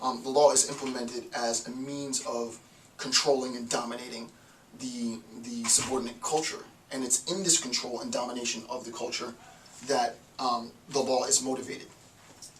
the law is implemented as a means of controlling and dominating the subordinate culture. And it's in this control and domination of the culture that the law is motivated.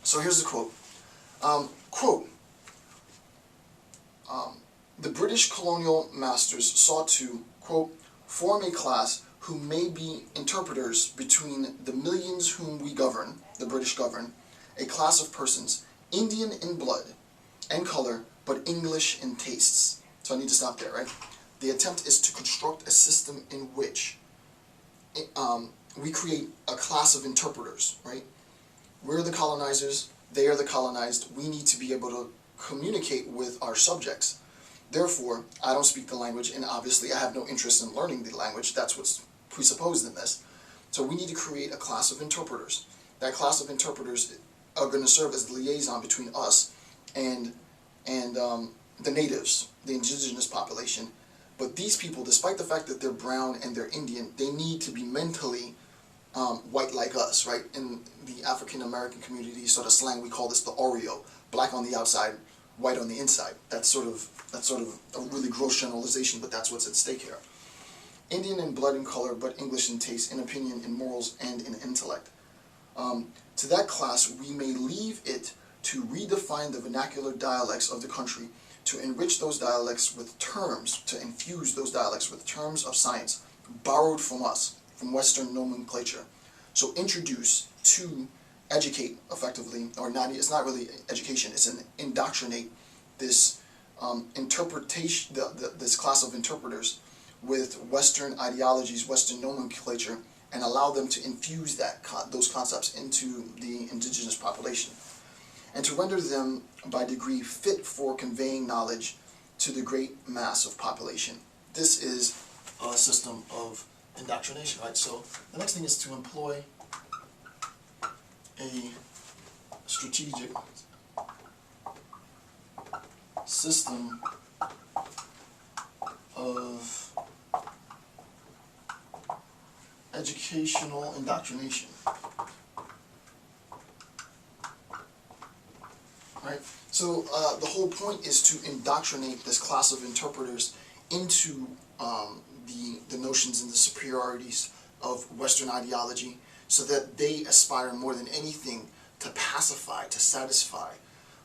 So here's the quote. The British colonial masters sought to, quote, form a class who may be interpreters between the millions whom we govern, the British govern, a class of persons, Indian in blood and color, but English in tastes. So I need to stop there, right? The attempt is to construct a system in which we create a class of interpreters, right? We're the colonizers, they are the colonized. We need to be able to communicate with our subjects. Therefore, I don't speak the language, and obviously I have no interest in learning the language. That's what's presupposed in this. So we need to create a class of interpreters. That class of interpreters are going to serve as the liaison between us and the natives, the indigenous population. But these people, despite the fact that they're brown and they're Indian, they need to be mentally white like us, right? In the African American community sort of slang, we call this the Oreo: black on the outside, white on the inside. That's sort of a really gross generalization, but that's what's at stake here. Indian in blood and color, but English in taste, in opinion, in morals, and in intellect. To that class, we may leave it to redefine the vernacular dialects of the country, to enrich those dialects with terms, to infuse those dialects with terms of science, borrowed from us, from Western nomenclature. So introduce to educate effectively, or not, it's not really education, it's an indoctrinate this interpretation, this class of interpreters with Western ideologies, Western nomenclature, and allow them to infuse those concepts into the indigenous population, and to render them by degree fit for conveying knowledge to the great mass of population. This is a system of indoctrination, right? So the next thing is to employ a strategic system of educational indoctrination. Right? So the whole point is to indoctrinate this class of interpreters into the notions and the superiorities of Western ideology, so that they aspire more than anything to pacify, to satisfy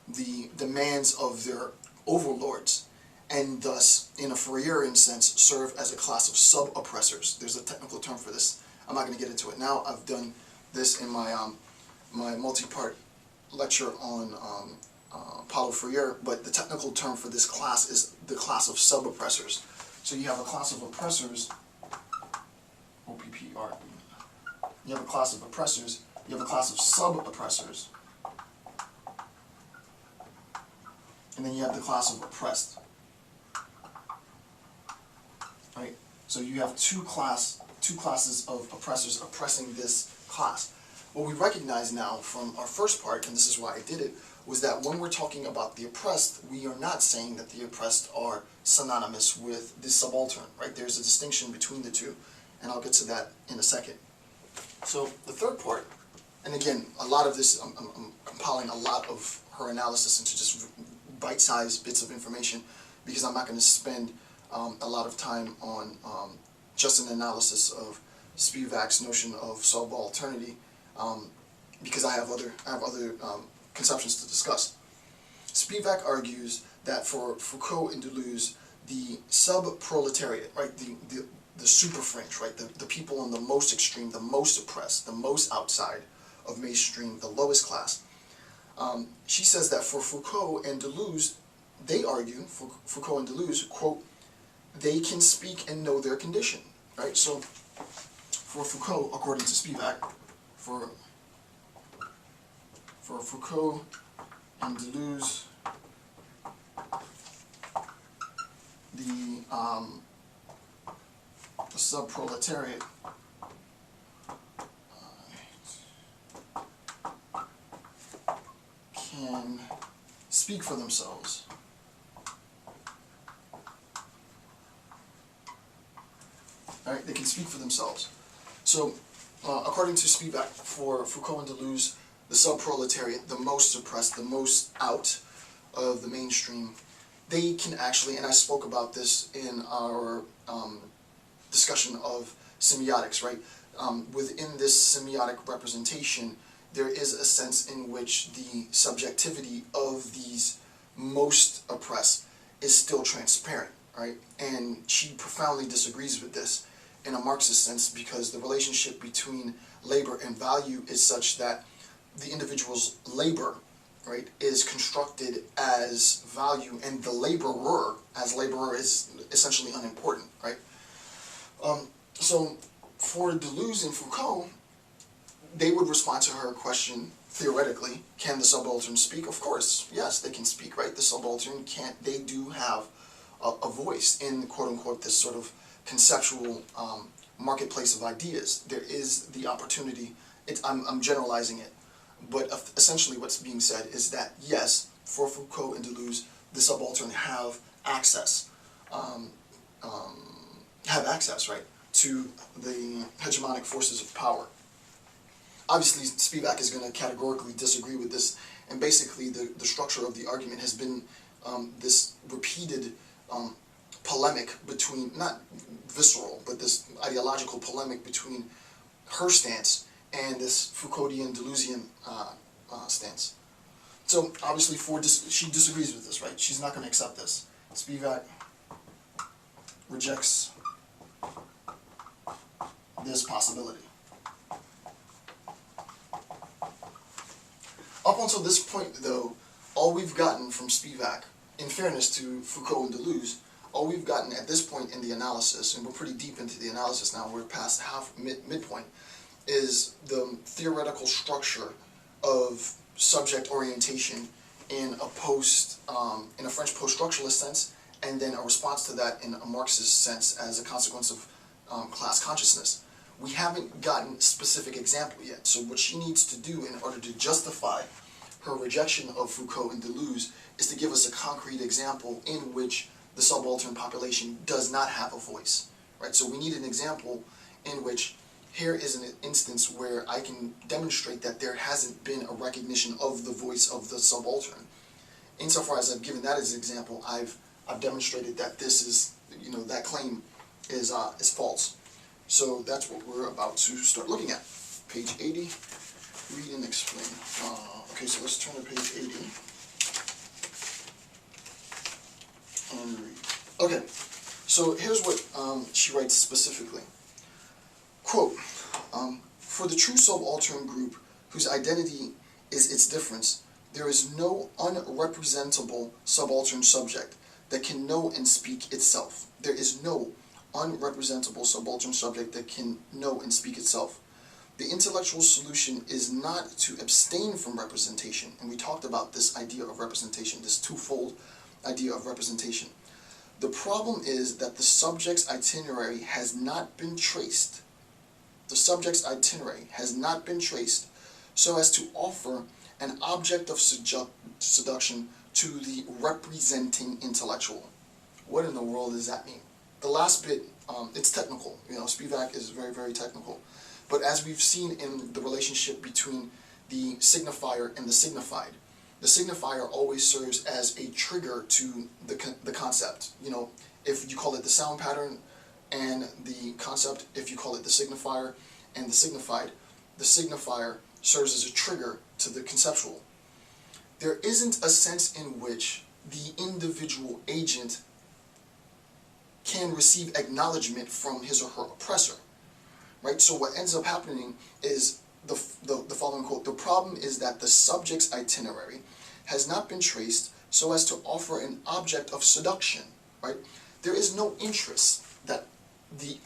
the demands of their overlords, and thus, in a Fourierian sense, serve as a class of sub-oppressors. There's a technical term for this. I'm not going to get into it now. I've done this in my my multi-part lecture on Paulo Freire, but the technical term for this class is the class of sub-oppressors. So you have a class of oppressors, O-P-P-R-E. You have a class of oppressors, you have a class of sub-oppressors, and then you have the class of oppressed. Right? So you have two classes of oppressors oppressing this class. What we recognize now from our first part, and this is why I did it, was that when we're talking about the oppressed, we are not saying that the oppressed are synonymous with the subaltern, right? There's a distinction between the two, and I'll get to that in a second. So the third part, and again, a lot of this, I'm compiling a lot of her analysis into just bite-sized bits of information, because I'm not going to spend a lot of time on just an analysis of Spivak's notion of subalternity, because I have other conceptions to discuss. Spivak argues that for Foucault and Deleuze, the sub-proletariat, right, the super fringe, right, the people on the most extreme, the most oppressed, the most outside of mainstream, the lowest class. She says that for Foucault and Deleuze, they argue, for Foucault and Deleuze, quote, they can speak and know their condition, right? So for Foucault, according to Spivak, for Foucault and Deleuze, the sub-proletariat can speak for themselves. Right? They can speak for themselves. So, according to Spivak, for Foucault and Deleuze, the sub-proletariat, the most oppressed, the most out, of the mainstream, they can actually, and I spoke about this in our discussion of semiotics, right? Within this semiotic representation, there is a sense in which the subjectivity of these most oppressed is still transparent, right? And she profoundly disagrees with this in a Marxist sense, because the relationship between labor and value is such that the individual's labor, right, is constructed as value, and the laborer as laborer is essentially unimportant, right? So for Deleuze and Foucault, they would respond to her question theoretically: can the subaltern speak? Of course, yes, they can speak, right? The subaltern can't. They do have a voice in, quote unquote, this sort of conceptual marketplace of ideas. There is the opportunity. I'm generalizing it, but essentially what's being said is that yes, for Foucault and Deleuze, the subaltern have access, right, to the hegemonic forces of power. Obviously, Spivak is going to categorically disagree with this, and basically the structure of the argument has been this repeated polemic between, not visceral, but this ideological polemic between her stance and this Foucauldian, Deleuzian stance. So obviously she disagrees with this, right? She's not going to accept this. Spivak rejects this possibility. Up until this point, though, all we've gotten from Spivak, in fairness to Foucault and Deleuze, all we've gotten at this point in the analysis, and we're pretty deep into the analysis now, we're past midpoint, is the theoretical structure of subject orientation in a French post-structuralist sense, and then a response to that in a Marxist sense as a consequence of class consciousness. We haven't gotten a specific example yet, so what she needs to do in order to justify her rejection of Foucault and Deleuze is to give us a concrete example in which the subaltern population does not have a voice, right? So we need an example in which here is an instance where I can demonstrate that there hasn't been a recognition of the voice of the subaltern. Insofar as I've given that as an example, I've demonstrated that this is, that claim is false. So that's what we're about to start looking at. Page 80, read and explain. Okay, so let's turn to page 80 and read. Okay, so here's what she writes specifically. Quote, for the true subaltern group whose identity is its difference, there is no unrepresentable subaltern subject that can know and speak itself. There is no unrepresentable subaltern subject that can know and speak itself. The intellectual solution is not to abstain from representation, and we talked about this idea of representation, this twofold idea of representation. The problem is that the subject's itinerary has not been traced. The subject's itinerary has not been traced so as to offer an object of seduction to the representing intellectual. What in the world does that mean? The last bit, it's technical. Spivak is very, very technical. But as we've seen in the relationship between the signifier and the signifier always serves as a trigger to the concept. If you call it the sound pattern and the concept, if you call it the signifier and the signified, the signifier serves as a trigger to the conceptual. There isn't a sense in which the individual agent can receive acknowledgement from his or her oppressor, right? So what ends up happening is the following quote: the problem is that the subject's itinerary has not been traced so as to offer an object of seduction, right? There is no interest that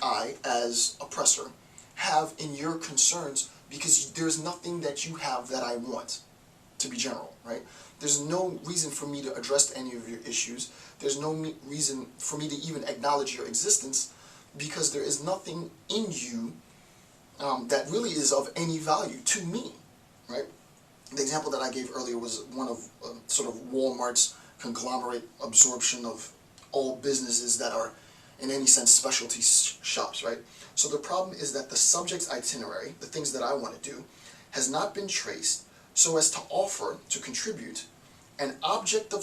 I, as oppressor, have in your concerns, because there's nothing that you have that I want, to be general, right? There's no reason for me to address any of your issues. There's no reason for me to even acknowledge your existence, because there is nothing in you that really is of any value to me, right? The example that I gave earlier was one of sort of Walmart's conglomerate absorption of all businesses that are, in any sense, specialty shops, right? So the problem is that the subject's itinerary, the things that I want to do, has not been traced so as to offer, to contribute, an object of